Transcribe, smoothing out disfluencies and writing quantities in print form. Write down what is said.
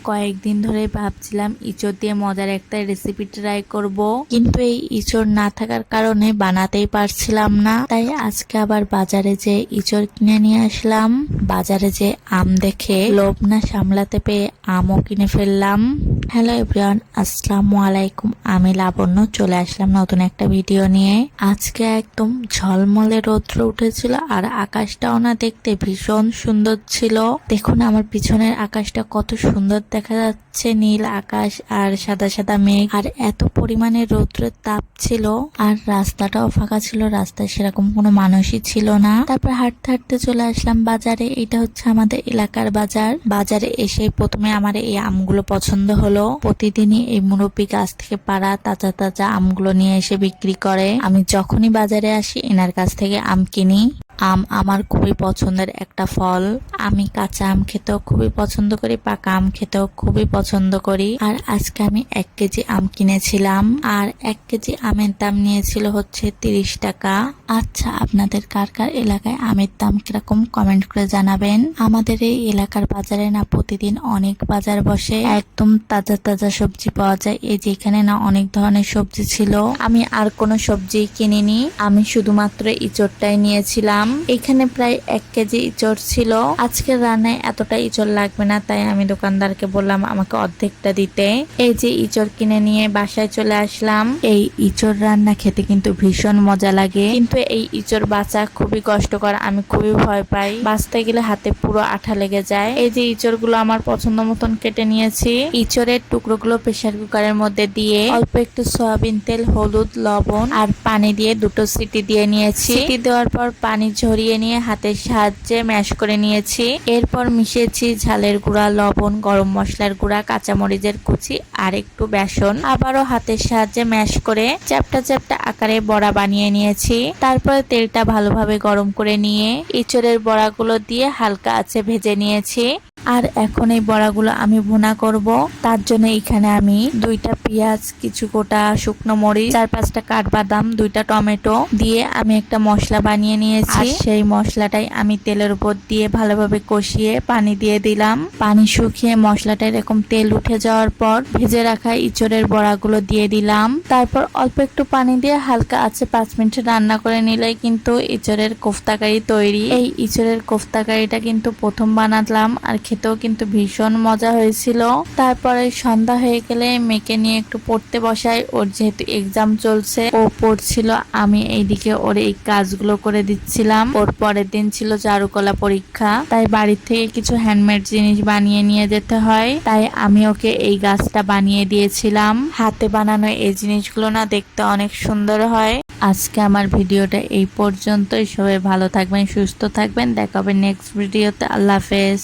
কয়েকদিন ধরে ভাবছিলাম ইঁচড় দিয়ে মজার একটা রেসিপি ট্রাই করব, কিন্তু এই ইঁচড় না থাকার কারণে বানাতেই পারছিলাম না। তাই আজকে আবার বাজারে যে ইঁচড় কিনে নিয়ে আসলাম। বাজারে যে আম দেখে লোভ না সামলাতে পেয়ে আমও কিনে ফেললাম। হ্যালো এভরিওয়ান, আসসালামু আলাইকুম। আমি লাবণ্য চলে আসলাম নতুন একটা ভিডিও নিয়ে। আজকে একদম ঝলমলে রৌদ্র উঠেছিল আর আকাশটাও না দেখতে ভীষণ সুন্দর ছিল। দেখুন আমার পিছনের আকাশটা কত সুন্দর দেখা যাচ্ছে, নীল আকাশ আর সাদা সাদা মেঘ, আর এত পরিমাণে রৌদ্রের তাপ ছিল আর রাস্তাটাও ফাঁকা ছিল, রাস্তায় সেরকম কোনো মানুষই ছিল না। তারপর হাঁটতে হাঁটতে চলে আসলাম বাজারে। এটা হচ্ছে আমাদের এলাকার বাজার। বাজারে এসে প্রথমে আমার এই আমগুলো পছন্দ হলো। প্রতিদিনই এই মুরব্বী গাছ থেকে পাড়া তাজা তাজা আমগুলো নিয়ে এসে বিক্রি করে। আমি যখনই বাজারে আসি এনার কাছ থেকে আম কিনি। আম আমার খুবই পছন্দের একটা ফল। আমি কাঁচা আম খেতেও খুবই পছন্দ করি, পাকা আম খেতেও খুবই পছন্দ করি। আর আজকে আমি 1 কেজি আম কিনেছিলাম আর 1 কেজি আমের দাম নিয়েছিল হচ্ছে 30 টাকা। আচ্ছা, আপনাদের কার কার এলাকায় আমের দাম কিরকম কমেন্ট করে জানাবেন। আমাদের এই এলাকার বাজারে না প্রতিদিন অনেক বাজার বসে, একদম তাজা তাজা সবজি পাওয়া যায়। এই যে এখানে না অনেক ধরনের সবজি ছিল। আমি আর কোনো সবজি কিনিনি, আমি শুধুমাত্র ইঁচড়টাই নিয়েছিলাম। এখানে প্রায় 1 কেজি ইঁচড় ছিল। আজকের রান্নায় এতটা ইঁচড় লাগবে না, তাই আমি দোকানদারকে বললাম আমাকে অর্ধেকটা দিতে। এই যে ইঁচড় কিনে নিয়ে বাসায় চলে আসলাম। এই ইঁচড় রান্না খেতে কিন্তু ভীষণ মজা লাগে, কিন্তু এই ইঁচড় বাছা খুবই কষ্টকর। আমি খুবই ভয় পাই, বাছতে গেলে হাতে পুরো আঠা লেগে যায়। এই যে ইঁচড় গুলো আমার পছন্দ মতন কেটে নিয়েছি। ইঁচড়ের টুকরোগুলো প্রেসার কুকারের মধ্যে দিয়ে অল্প একটু সয়াবিন তেল, হলুদ, লবণ আর পানি দিয়ে 2টো সিটি দিয়ে নিয়েছি। সিটি দেওয়ার পর পানি ঝরিয়ে নিয়ে হাতের সাহায্যে ম্যাশ করে নিয়েছি। এরপর মিশিয়েছি ঝালের গুঁড়া, লবণ, গরম মশলার গুঁড়া, কাঁচামরিচের কুচি আর একটু বেসন। আবারও হাতের সাহায্যে ম্যাশ করে চ্যাপ্টা চ্যাপ্টা আকারে বড়া বানিয়ে নিয়েছি। তারপরে তেলটা ভালোভাবে গরম করে নিয়ে ইঁচড়ের বড়াগুলো দিয়ে হালকা আঁচে ভেজে নিয়েছি। আর এখন এই বড়াগুলো আমি ভুনা করব। তার জন্য এখানে আমি 2টা পেঁয়াজ, কিছু গোটা শুকনো মরিচ, 4-5টা কাঠবাদাম, 2টা টমেটো দিয়ে আমি একটা মশলা বানিয়ে নিয়েছি। আর সেই মশলাটাই আমি তেলের উপর দিয়ে ভালোভাবে কষিয়ে পানি দিয়ে দিলাম। পানি শুকিয়ে মশলাটা এরকম তেল উঠে যাওয়ার পর ভেজে রাখা ইঁচড়ের বড়াগুলো দিয়ে দিলাম। তারপর অল্প একটু পানি দিয়ে হালকা আছে 5 মিনিট রান্না করে নিলেই কিন্তু ইঁচড়ের কোফতাকারি তৈরি। এই ইঁচড়ের কোফতাকারিটা কিন্তু প্রথম বানালাম আর খেতেও কিন্তু ভীষণ মজা হয়েছিল। তারপরে সন্ধ্যা হয়ে গেলে মেয়েকে নিয়ে একটু পড়তে বসাই। ওর যেহেতু এক্সাম চলছে, ও পড়ছিল, আমি এইদিকে ওর এই কাজগুলো করে দিচ্ছিলাম। ওর পরের দিন ছিল চারুকলা পরীক্ষা, তাই বাড়ির থেকে কিছু হ্যান্ডমেড জিনিস বানিয়ে নিয়ে যেতে হয়। তাই আমি ওকে এই গাছটা বানিয়ে দিয়েছিলাম। হাতে বানানো এই জিনিসগুলো না দেখতে অনেক সুন্দর হয়। আজকে আমার ভিডিওটা এই পর্যন্তই। সবাই ভালো থাকবেন, সুস্থ থাকবেন। দেখা হবে নেক্সট ভিডিওতে। আল্লাহ হাফেজ।